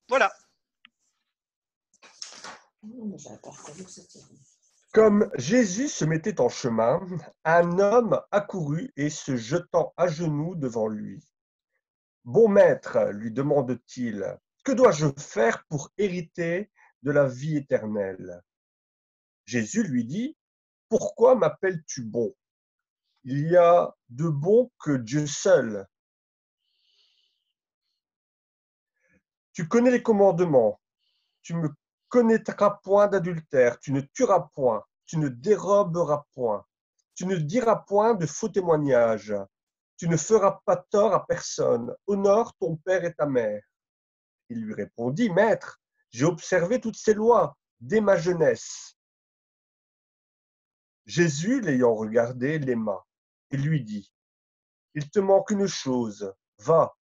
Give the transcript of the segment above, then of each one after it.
Voilà. Comme Jésus se mettait en chemin, un homme accourut et se jetant à genoux devant lui. « Bon maître, lui demande-t-il, que dois-je faire pour hériter de la vie éternelle ?» Jésus lui dit, « Pourquoi m'appelles-tu bon? Il y a de bon que Dieu seul. Tu connais les commandements. Tu ne commettras point d'adultère, tu ne tueras point, tu ne déroberas point, tu ne diras point de faux témoignages, tu ne feras pas tort à personne, honore ton père et ta mère. » Il lui répondit, « Maître, j'ai observé toutes ces lois dès ma jeunesse. » Jésus, l'ayant regardé, l'aima et lui dit, « Il te manque une chose, va,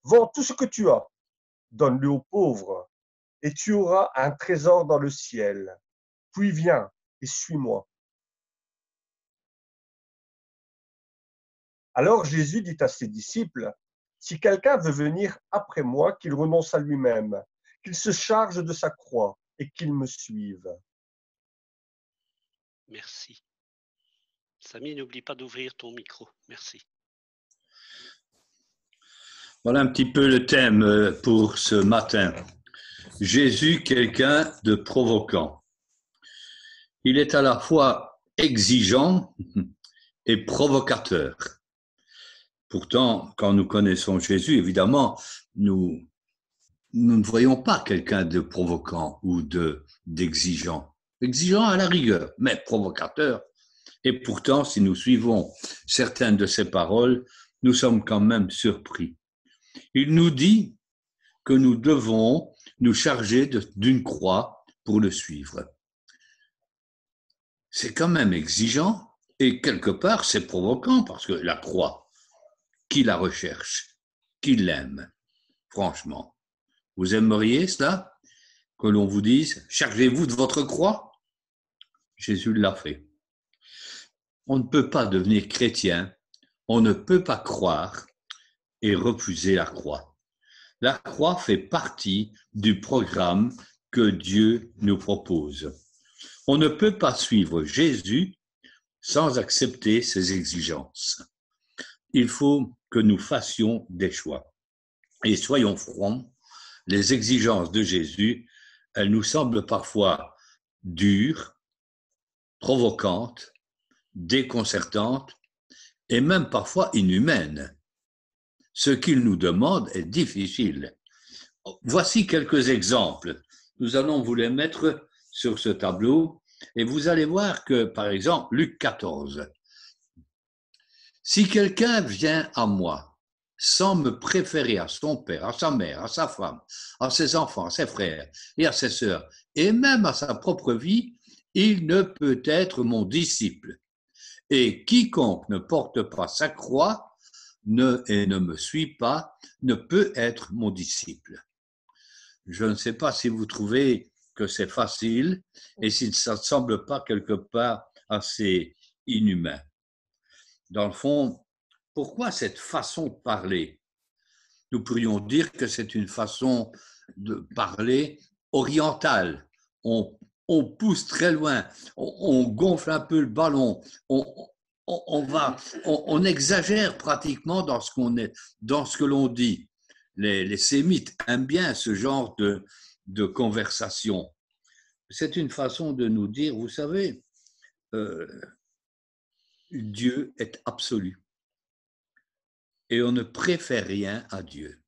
vends tout ce que tu as, donne-le aux pauvres, et tu auras un trésor dans le ciel. Puis viens et suis-moi. » Alors Jésus dit à ses disciples, « Si quelqu'un veut venir après moi, qu'il renonce à lui-même, qu'il se charge de sa croix et qu'il me suive. » Merci. Samy, n'oublie pas d'ouvrir ton micro. Merci. Voilà un petit peu le thème pour ce matin. Jésus, quelqu'un de provoquant. Il est à la fois exigeant et provocateur. Pourtant, quand nous connaissons Jésus, évidemment, nous ne voyons pas quelqu'un de provoquant ou d'exigeant. Exigeant à la rigueur, mais provocateur. Et pourtant, si nous suivons certaines de ses paroles, nous sommes quand même surpris. Il nous dit que nous devons nous charger d'une croix pour le suivre. C'est quand même exigeant et quelque part c'est provoquant parce que la croix, qui la recherche, qui l'aime, franchement. Vous aimeriez cela? Que l'on vous dise, chargez-vous de votre croix? Jésus l'a fait. On ne peut pas devenir chrétien, on ne peut pas croire et refuser la croix. La croix fait partie du programme que Dieu nous propose. On ne peut pas suivre Jésus sans accepter ses exigences. Il faut que nous fassions des choix. Et soyons francs, les exigences de Jésus, elles nous semblent parfois dures, provocantes, déconcertantes et même parfois inhumaines. Ce qu'il nous demande est difficile. Voici quelques exemples. Nous allons vous les mettre sur ce tableau et vous allez voir que, par exemple, Luc 14. Si quelqu'un vient à moi sans me préférer à son père, à sa mère, à sa femme, à ses enfants, à ses frères et à ses sœurs, et même à sa propre vie, il ne peut être mon disciple. Et quiconque ne porte pas sa croix et ne me suit pas ne peut être mon disciple. Je ne sais pas si vous trouvez que c'est facile et si ça ne semble pas quelque part assez inhumain. Dans le fond, pourquoi cette façon de parler? Nous pourrions dire que c'est une façon de parler orientale. On pousse très loin, on gonfle un peu le ballon, on exagère pratiquement dans ce que l'on dit. Les sémites aiment bien ce genre de conversation. C'est une façon de nous dire, vous savez, Dieu est absolu. Et on ne préfère rien à Dieu.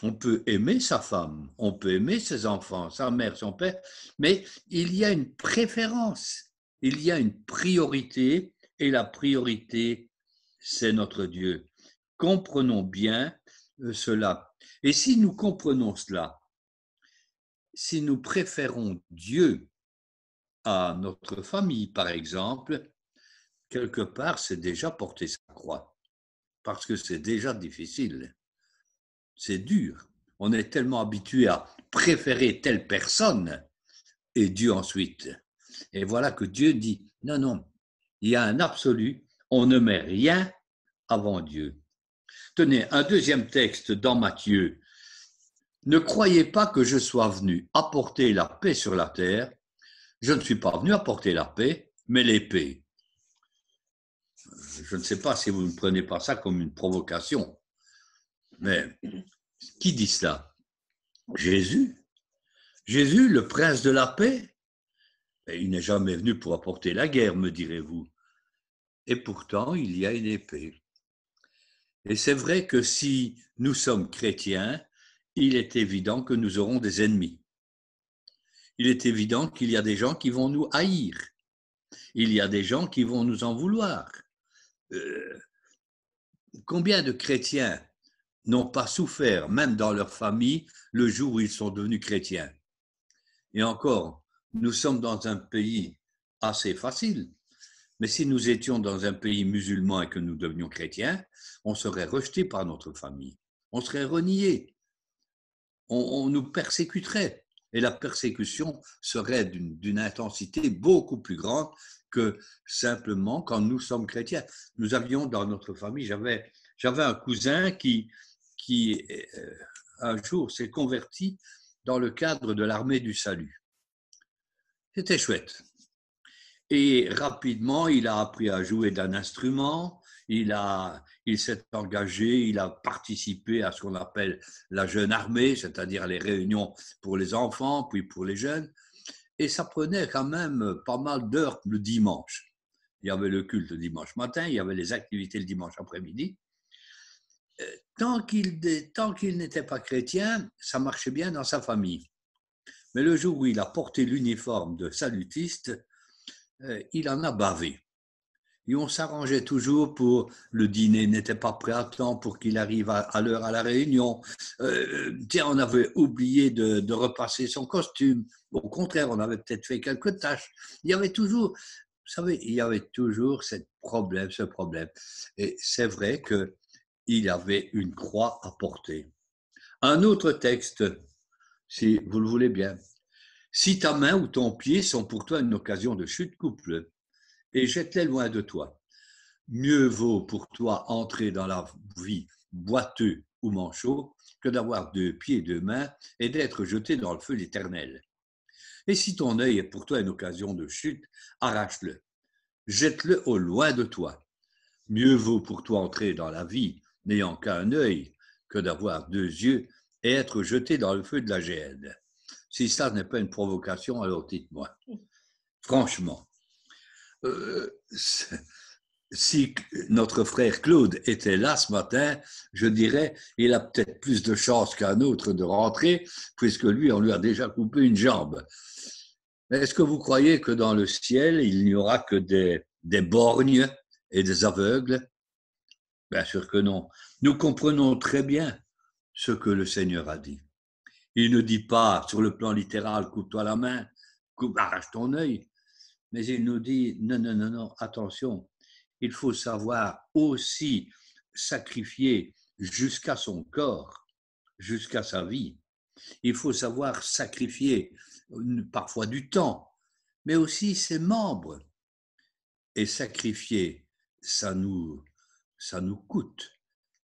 On peut aimer sa femme, on peut aimer ses enfants, sa mère, son père, mais il y a une préférence, il y a une priorité, et la priorité, c'est notre Dieu. Comprenons bien cela. Et si nous comprenons cela, si nous préférons Dieu à notre famille, par exemple, quelque part, c'est déjà porter sa croix, parce que c'est déjà difficile. C'est dur. On est tellement habitué à préférer telle personne et Dieu ensuite. Et voilà que Dieu dit, non, non, il y a un absolu, on ne met rien avant Dieu. Tenez, un deuxième texte dans Matthieu. Ne croyez pas que je sois venu apporter la paix sur la terre. Je ne suis pas venu apporter la paix, mais l'épée. Je ne sais pas si vous ne prenez pas ça comme une provocation, mais qui dit cela? Jésus. Jésus, le prince de la paix. Il n'est jamais venu pour apporter la guerre, me direz-vous. Et pourtant, il y a une épée. Et c'est vrai que si nous sommes chrétiens, il est évident que nous aurons des ennemis. Il est évident qu'il y a des gens qui vont nous haïr. Il y a des gens qui vont nous en vouloir. Combien de chrétiens n'ont pas souffert, même dans leur famille, le jour où ils sont devenus chrétiens? Et encore, nous sommes dans un pays assez facile. Mais si nous étions dans un pays musulman et que nous devenions chrétiens, on serait rejeté par notre famille. On serait renié. On nous persécuterait. Et la persécution serait d'une intensité beaucoup plus grande que simplement quand nous sommes chrétiens. Nous avions dans notre famille, j'avais un cousin qui un jour s'est converti dans le cadre de l'armée du salut. C'était chouette. Et rapidement, il a appris à jouer d'un instrument, il s'est engagé, il a participé à ce qu'on appelle la jeune armée, c'est-à-dire les réunions pour les enfants, puis pour les jeunes. Et ça prenait quand même pas mal d'heures le dimanche. Il y avait le culte le dimanche matin, il y avait les activités le dimanche après-midi. Tant qu'il n'était pas chrétien, ça marchait bien dans sa famille. Mais le jour où il a porté l'uniforme de salutiste, il en a bavé. Et on s'arrangeait toujours pour le dîner n'était pas prêt à temps pour qu'il arrive à l'heure à la réunion. Tiens, on avait oublié de repasser son costume. Au contraire, on avait peut-être fait quelques tâches. Il y avait toujours, vous savez, il y avait toujours ce problème. Et c'est vrai qu'il avait une croix à porter. Un autre texte, si vous le voulez bien. Si ta main ou ton pied sont pour toi une occasion de chute, coupe-le et jette-les loin de toi. Mieux vaut pour toi entrer dans la vie boiteux ou manchot que d'avoir 2 pieds et 2 mains et d'être jeté dans le feu l'Éternel. Et si ton œil est pour toi une occasion de chute, arrache-le, jette-le au loin de toi. Mieux vaut pour toi entrer dans la vie n'ayant qu'un œil que d'avoir 2 yeux et être jeté dans le feu de la géhenne. Si ça n'est pas une provocation, alors dites-moi. Franchement, si notre frère Claude était là ce matin, je dirais il a peut-être plus de chances qu'un autre de rentrer, puisque lui, on lui a déjà coupé une jambe. Est-ce que vous croyez que dans le ciel, il n'y aura que des borgnes et des aveugles? Bien sûr que non. Nous comprenons très bien ce que le Seigneur a dit. Il ne dit pas, sur le plan littéral, coupe-toi la main, arrache ton œil. Mais il nous dit, non, attention, il faut savoir aussi sacrifier jusqu'à son corps, jusqu'à sa vie. Il faut savoir sacrifier parfois du temps, mais aussi ses membres. Et sacrifier, ça nous coûte.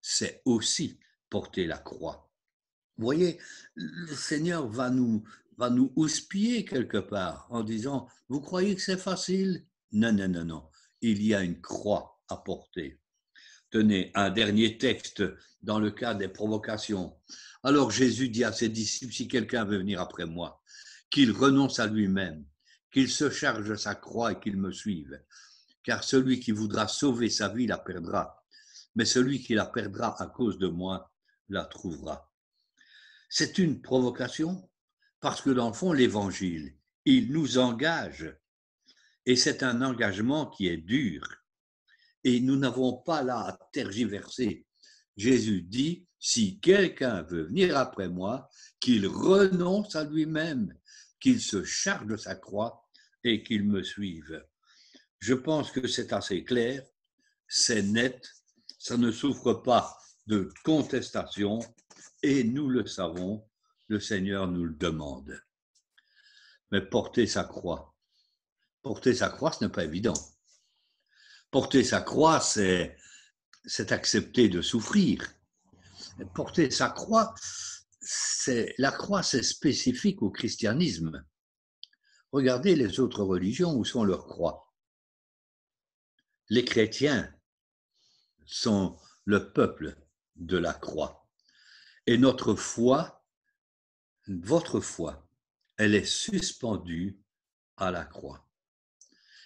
C'est aussi porter la croix. Vous voyez, le Seigneur va nous houspiller quelque part en disant, vous croyez que c'est facile? Non. Il y a une croix à porter. Tenez, un dernier texte dans le cas des provocations. Alors Jésus dit à ses disciples, si quelqu'un veut venir après moi, qu'il renonce à lui-même, qu'il se charge de sa croix et qu'il me suive. Car celui qui voudra sauver sa vie la perdra, mais celui qui la perdra à cause de moi la trouvera. C'est une provocation parce que dans le fond, l'Évangile, il nous engage et c'est un engagement qui est dur et nous n'avons pas là à tergiverser. Jésus dit, si quelqu'un veut venir après moi, qu'il renonce à lui-même, qu'il se charge de sa croix et qu'il me suive. Je pense que c'est assez clair, c'est net, ça ne souffre pas de contestation. Et nous le savons, le Seigneur nous le demande. Mais porter sa croix, ce n'est pas évident. Porter sa croix, c'est accepter de souffrir. Porter sa croix, la croix, c'est spécifique au christianisme. Regardez les autres religions, où sont leurs croix. Les chrétiens sont le peuple de la croix. Et notre foi, votre foi, elle est suspendue à la croix.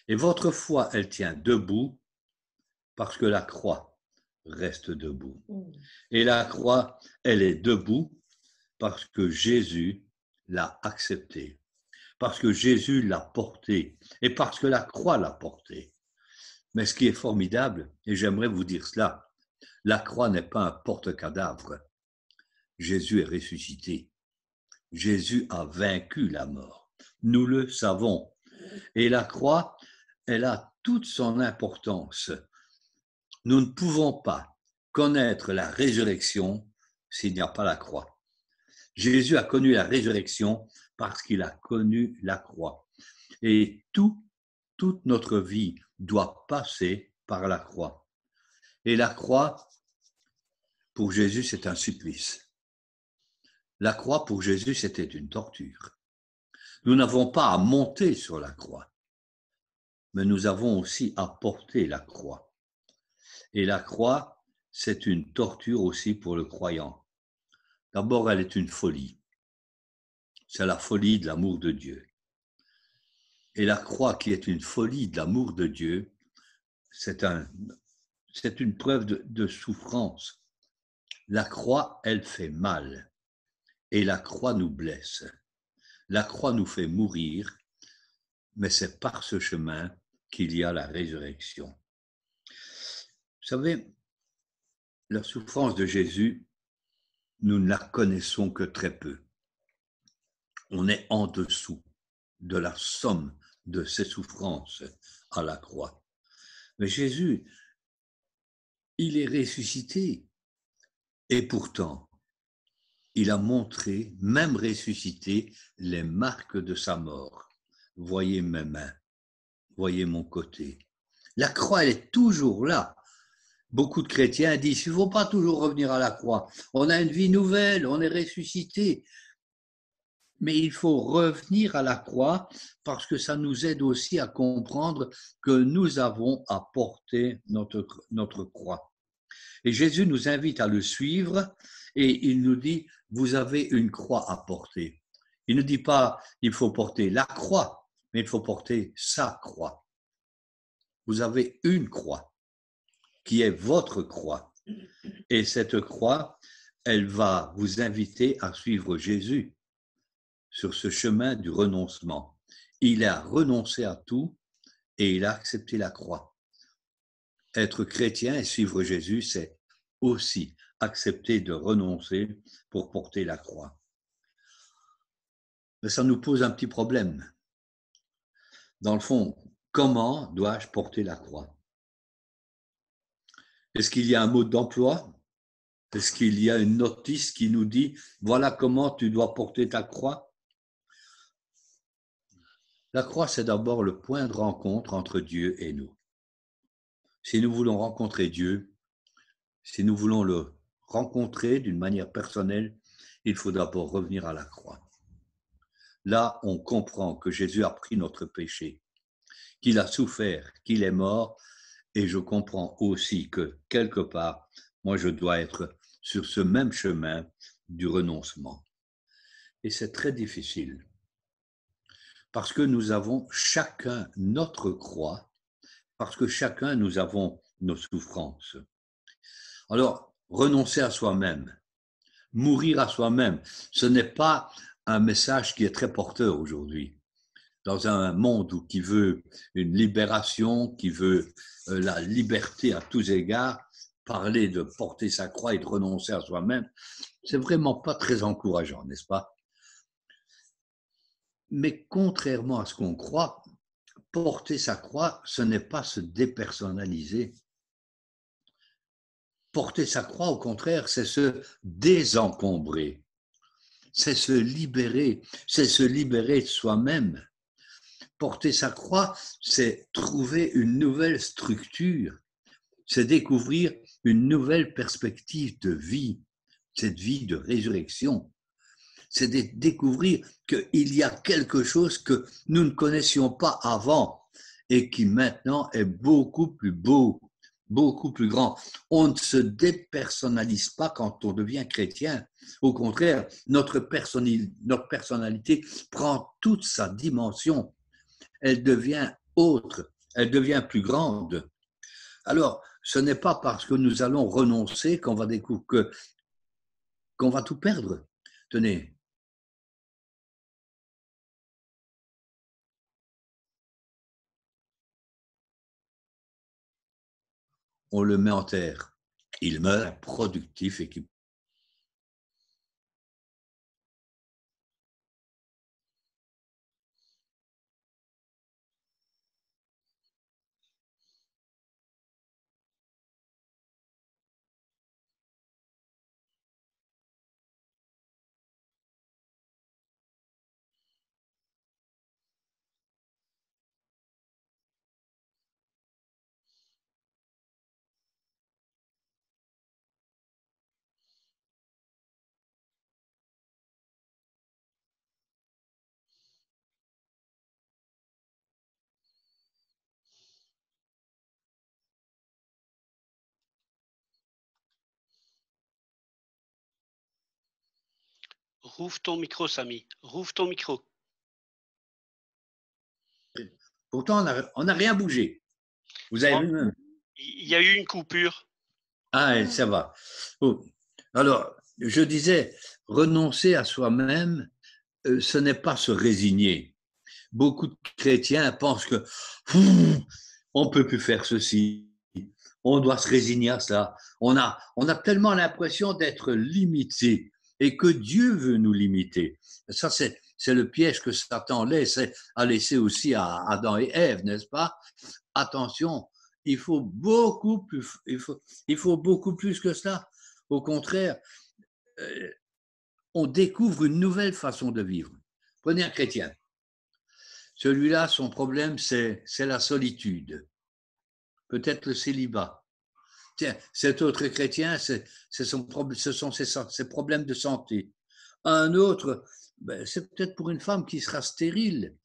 Et votre foi, elle tient debout parce que la croix reste debout. Et la croix, elle est debout parce que Jésus l'a acceptée, parce que Jésus l'a portée et parce que la croix l'a portée. Mais ce qui est formidable, et j'aimerais vous dire cela, la croix n'est pas un porte-cadavre. Jésus est ressuscité. Jésus a vaincu la mort. Nous le savons. Et la croix, elle a toute son importance. Nous ne pouvons pas connaître la résurrection s'il n'y a pas la croix. Jésus a connu la résurrection parce qu'il a connu la croix. Et toute notre vie doit passer par la croix. Et la croix, pour Jésus, c'est un supplice. La croix, pour Jésus, c'était une torture. Nous n'avons pas à monter sur la croix, mais nous avons aussi à porter la croix. Et la croix, c'est une torture aussi pour le croyant. D'abord, elle est une folie. C'est la folie de l'amour de Dieu. Et la croix qui est une folie de l'amour de Dieu, c'est une preuve de souffrance. La croix, elle fait mal. Et la croix nous blesse. La croix nous fait mourir, mais c'est par ce chemin qu'il y a la résurrection. Vous savez, la souffrance de Jésus, nous ne la connaissons que très peu. On est en dessous de la somme de ses souffrances à la croix. Mais Jésus, il est ressuscité. Et pourtant, il a montré, même ressuscité, les marques de sa mort. Voyez mes mains, voyez mon côté. La croix, elle est toujours là. Beaucoup de chrétiens disent, il ne faut pas toujours revenir à la croix. On a une vie nouvelle, on est ressuscité. Mais il faut revenir à la croix parce que ça nous aide aussi à comprendre que nous avons à porter notre croix. Et Jésus nous invite à le suivre et il nous dit, vous avez une croix à porter. Il ne dit pas, il faut porter la croix, mais il faut porter sa croix. Vous avez une croix qui est votre croix. Et cette croix, elle va vous inviter à suivre Jésus sur ce chemin du renoncement. Il a renoncé à tout et il a accepté la croix. Être chrétien et suivre Jésus, c'est aussi accepter de renoncer pour porter la croix. Mais ça nous pose un petit problème. Dans le fond, comment dois-je porter la croix? Est-ce qu'il y a un mode d'emploi? Est-ce qu'il y a une notice qui nous dit « Voilà comment tu dois porter ta croix » ? La croix, c'est d'abord le point de rencontre entre Dieu et nous. Si nous voulons rencontrer Dieu, si nous voulons le rencontrer d'une manière personnelle, il faut d'abord revenir à la croix. Là, on comprend que Jésus a pris notre péché, qu'il a souffert, qu'il est mort, et je comprends aussi que, quelque part, moi, je dois être sur ce même chemin du renoncement. Et c'est très difficile, parce que nous avons chacun notre croix, parce que chacun nous avons nos souffrances. Alors, renoncer à soi-même, mourir à soi-même, ce n'est pas un message qui est très porteur aujourd'hui. Dans un monde qui veut une libération, qui veut la liberté à tous égards, parler de porter sa croix et de renoncer à soi-même, c'est vraiment pas très encourageant, n'est-ce pas? Mais contrairement à ce qu'on croit, porter sa croix, ce n'est pas se dépersonnaliser. Porter sa croix, au contraire, c'est se désencombrer, c'est se libérer de soi-même. Porter sa croix, c'est trouver une nouvelle structure, c'est découvrir une nouvelle perspective de vie, cette vie de résurrection. c'est de découvrir qu'il y a quelque chose que nous ne connaissions pas avant et qui maintenant est beaucoup plus beau, beaucoup plus grand. On ne se dépersonnalise pas quand on devient chrétien. Au contraire, notre personnalité prend toute sa dimension. Elle devient autre, elle devient plus grande. Alors, ce n'est pas parce que nous allons renoncer qu'on va découvrir qu'on va tout perdre. Tenez. On le met en terre. Il meurt productif et qui. Rouvre ton micro, Samy. Rouvre ton micro. Pourtant, on n'a rien bougé. Vous avez vu même. Il y a eu une coupure. Ah, ça va. Oh. Alors, je disais, renoncer à soi-même, ce n'est pas se résigner. Beaucoup de chrétiens pensent que on ne peut plus faire ceci, on doit se résigner à ça. On a tellement l'impression d'être limité et que Dieu veut nous limiter. Ça, c'est le piège que Satan a laissé aussi à Adam et Ève, n'est-ce pas? Attention, il faut beaucoup plus que cela. Au contraire, on découvre une nouvelle façon de vivre. Prenez un chrétien. Celui-là, son problème, c'est la solitude. Peut-être le célibat. Tiens, cet autre chrétien, ce sont ses problèmes de santé. Un autre, c'est peut-être pour une femme qui sera stérile.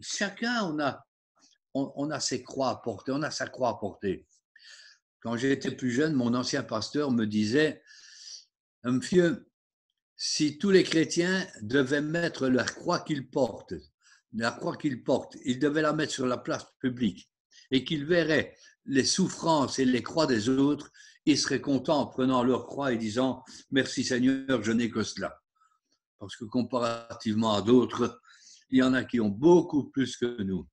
Chacun, on a ses croix à porter, on a sa croix à porter. Quand j'étais plus jeune, mon ancien pasteur me disait, monsieur, si tous les chrétiens devaient mettre la croix qu'ils portent, ils devaient la mettre sur la place publique et qu'ils verraient les souffrances et les croix des autres, ils seraient contents en prenant leur croix et disant « Merci Seigneur, je n'ai que cela ». Parce que comparativement à d'autres, il y en a qui ont beaucoup plus que nous.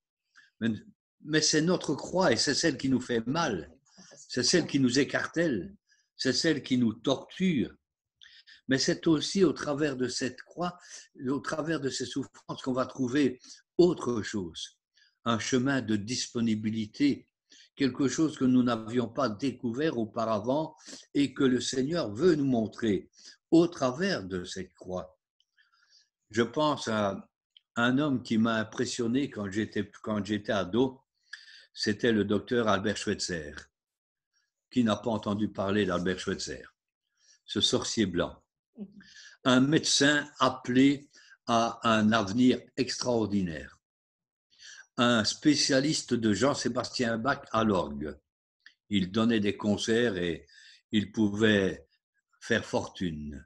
Mais c'est notre croix et c'est celle qui nous fait mal, c'est celle qui nous écartèle, c'est celle qui nous torture. Mais c'est aussi au travers de cette croix, au travers de ces souffrances qu'on va trouver autre chose, un chemin de disponibilité, quelque chose que nous n'avions pas découvert auparavant et que le Seigneur veut nous montrer au travers de cette croix. Je pense à un homme qui m'a impressionné quand j'étais ado, c'était le docteur Albert Schweitzer. Qui n'a pas entendu parler d'Albert Schweitzer? Ce sorcier blanc. Un médecin appelé à un avenir extraordinaire. Un spécialiste de Jean-Sébastien Bach à l'orgue. Il donnait des concerts et il pouvait faire fortune.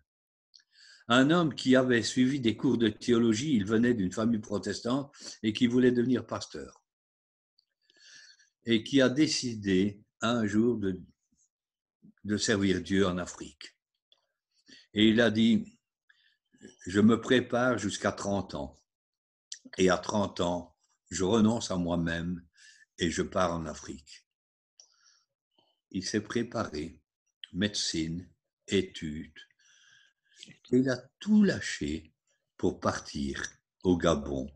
Un homme qui avait suivi des cours de théologie, il venait d'une famille protestante et qui voulait devenir pasteur. Et qui a décidé un jour de servir Dieu en Afrique. Et il a dit, je me prépare jusqu'à 30 ans. Et à 30 ans, je renonce à moi-même et je pars en Afrique. Il s'est préparé, médecine, études. Et il a tout lâché pour partir au Gabon,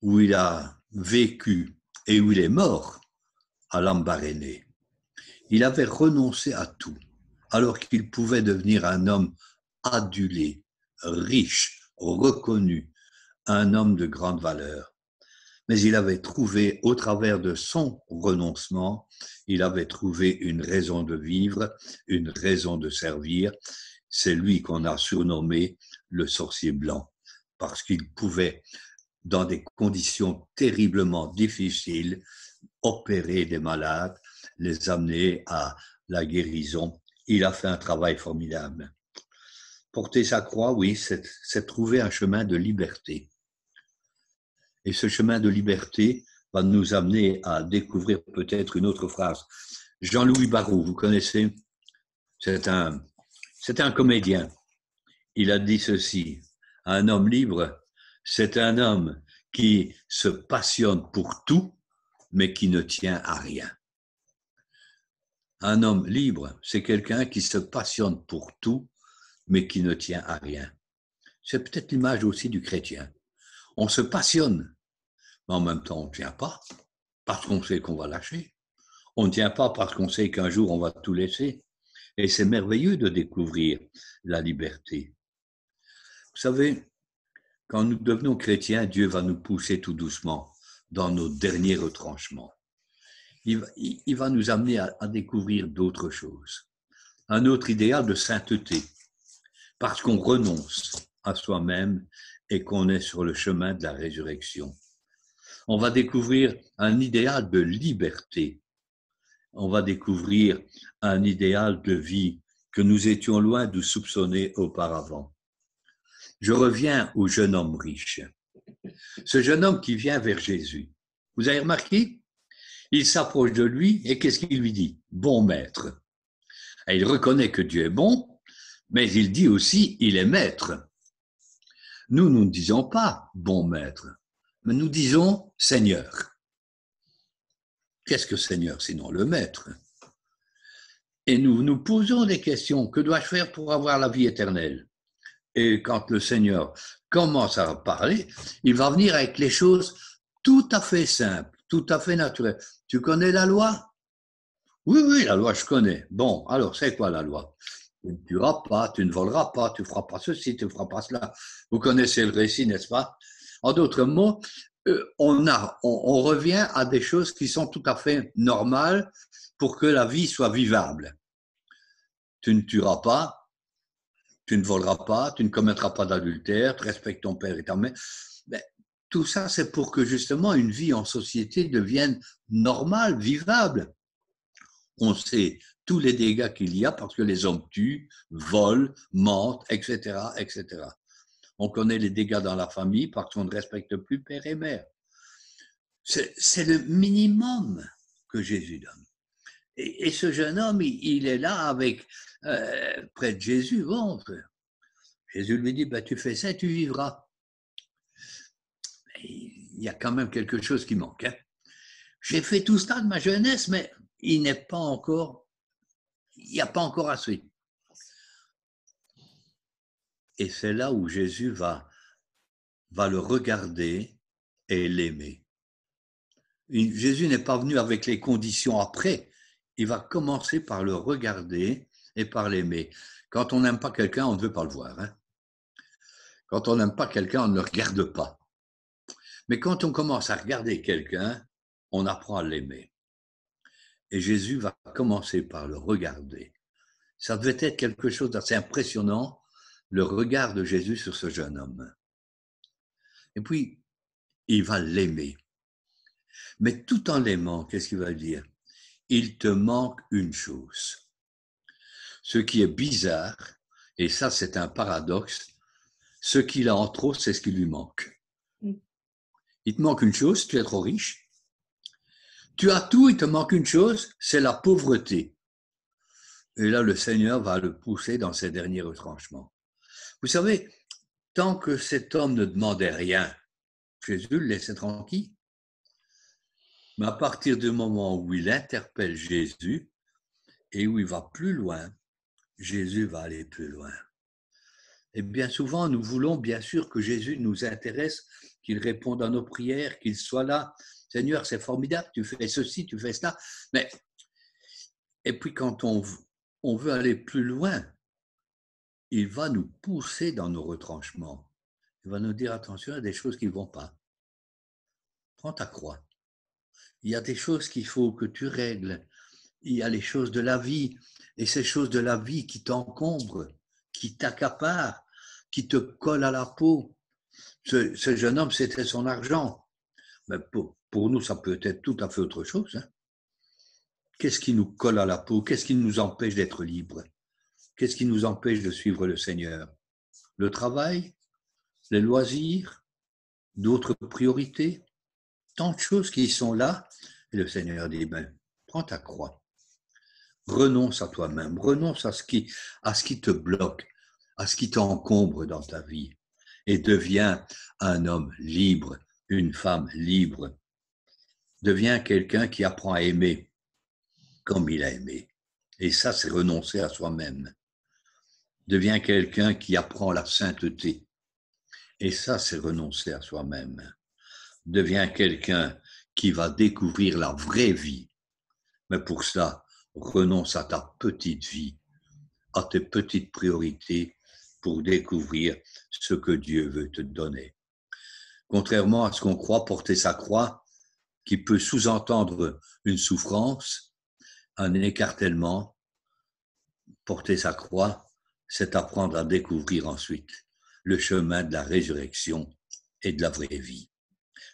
où il a vécu et où il est mort à Lambaréné. Il avait renoncé à tout, alors qu'il pouvait devenir un homme adulé, riche, reconnu, un homme de grande valeur. Mais il avait trouvé, au travers de son renoncement, il avait trouvé une raison de vivre, une raison de servir, C'est lui qu'on a surnommé le sorcier blanc, parce qu'il pouvait, dans des conditions terriblement difficiles, opérer des malades, les amener à la guérison. Il a fait un travail formidable. Porter sa croix, oui, c'est trouver un chemin de liberté. Et ce chemin de liberté va nous amener à découvrir peut-être une autre phrase. Jean-Louis Barrault, vous connaissez? C'est un comédien. Il a dit ceci: un homme libre, c'est un homme qui se passionne pour tout, mais qui ne tient à rien. Un homme libre, c'est quelqu'un qui se passionne pour tout, mais qui ne tient à rien. C'est peut-être l'image aussi du chrétien. On se passionne, mais en même temps, on ne tient pas, parce qu'on sait qu'on va lâcher. On ne tient pas parce qu'on sait qu'un jour, on va tout laisser. Et c'est merveilleux de découvrir la liberté. Vous savez, quand nous devenons chrétiens, Dieu va nous pousser tout doucement dans nos derniers retranchements. Il va nous amener à découvrir d'autres choses. Un autre idéal de sainteté, parce qu'on renonce à soi-même et qu'on est sur le chemin de la résurrection. On va découvrir un idéal de liberté. On va découvrir un idéal de vie que nous étions loin de soupçonner auparavant. Je reviens au jeune homme riche. Ce jeune homme qui vient vers Jésus. Vous avez remarqué? Il s'approche de lui et qu'est-ce qu'il lui dit? Bon maître. Et il reconnaît que Dieu est bon, mais il dit aussi il est maître. Nous ne disons pas bon maître, mais nous disons Seigneur. Qu'est-ce que Seigneur sinon le maître? Et nous nous posons des questions. Que dois-je faire pour avoir la vie éternelle? Et quand le Seigneur commence à parler, il va venir avec les choses tout à fait simples, tout à fait naturelles. Tu connais la loi? Oui, la loi, je connais. Bon, alors, c'est quoi la loi? Tu ne tueras pas, tu ne voleras pas, tu ne feras pas ceci, tu ne feras pas cela. Vous connaissez le récit, n'est-ce pas? En d'autres mots, on revient à des choses qui sont tout à fait normales pour que la vie soit vivable. Tu ne tueras pas, tu ne voleras pas, tu ne commettras pas d'adultère, tu respectes ton père et ta mère. Mais tout ça, c'est pour que justement une vie en société devienne normale, vivable. On sait tous les dégâts qu'il y a parce que les hommes tuent, volent, mentent, etc., etc. On connaît les dégâts dans la famille parce qu'on ne respecte plus père et mère. C'est le minimum que Jésus donne. Et ce jeune homme, il est là avec près de Jésus. Bon, Jésus lui dit, bah, tu fais ça, tu vivras. Il y a quand même quelque chose qui manque. Hein. J'ai fait tout ça de ma jeunesse, mais il n'y a pas encore assez. Et c'est là où Jésus va le regarder et l'aimer. Jésus n'est pas venu avec les conditions après. Il va commencer par le regarder et par l'aimer. Quand on n'aime pas quelqu'un, on ne veut pas le voir. Hein. Quand on n'aime pas quelqu'un, on ne le regarde pas. Mais quand on commence à regarder quelqu'un, on apprend à l'aimer. Et Jésus va commencer par le regarder. Ça devait être quelque chose d'assez impressionnant, le regard de Jésus sur ce jeune homme. Et puis, il va l'aimer. Mais tout en l'aimant, qu'est-ce qu'il va dire? Il te manque une chose. Ce qui est bizarre, et ça c'est un paradoxe, ce qu'il a en trop, c'est ce qui lui manque. Il te manque une chose, tu es trop riche. Tu as tout, il te manque une chose, c'est la pauvreté. Et là, le Seigneur va le pousser dans ses derniers retranchements. Vous savez, tant que cet homme ne demandait rien, Jésus le laissait tranquille. Mais à partir du moment où il interpelle Jésus et où il va plus loin, Jésus va aller plus loin. Et bien souvent, nous voulons bien sûr que Jésus nous intéresse, qu'il réponde à nos prières, qu'il soit là. Seigneur, c'est formidable, tu fais ceci, tu fais cela. Mais, et puis quand on veut aller plus loin, il va nous pousser dans nos retranchements. Il va nous dire, attention, il y a des choses qui ne vont pas. Prends ta croix. Il y a des choses qu'il faut que tu règles. Il y a les choses de la vie. Et ces choses de la vie qui t'encombrent, qui t'accapare, qui te colle à la peau. Ce jeune homme, c'était son argent. Mais pour nous, ça peut être tout à fait autre chose. Hein. Qu'est-ce qui nous colle à la peau? Qu'est-ce qui nous empêche d'être libres? Qu'est-ce qui nous empêche de suivre le Seigneur? Le travail? Les loisirs? D'autres priorités? Tant de choses qui sont là. Et le Seigneur dit, prends ta croix. Renonce à toi-même. Renonce à ce qui te bloque, à ce qui t'encombre dans ta vie. Et deviens un homme libre, une femme libre. Deviens quelqu'un qui apprend à aimer comme il a aimé. Et ça, c'est renoncer à soi-même. Deviens quelqu'un qui apprend la sainteté. Et ça, c'est renoncer à soi-même. Deviens quelqu'un qui va découvrir la vraie vie. Mais pour ça, renonce à ta petite vie, à tes petites priorités pour découvrir ce que Dieu veut te donner. Contrairement à ce qu'on croit, porter sa croix, qui peut sous-entendre une souffrance, un écartèlement, porter sa croix, c'est apprendre à découvrir ensuite le chemin de la résurrection et de la vraie vie.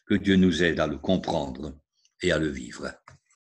Que Dieu nous aide à le comprendre et à le vivre.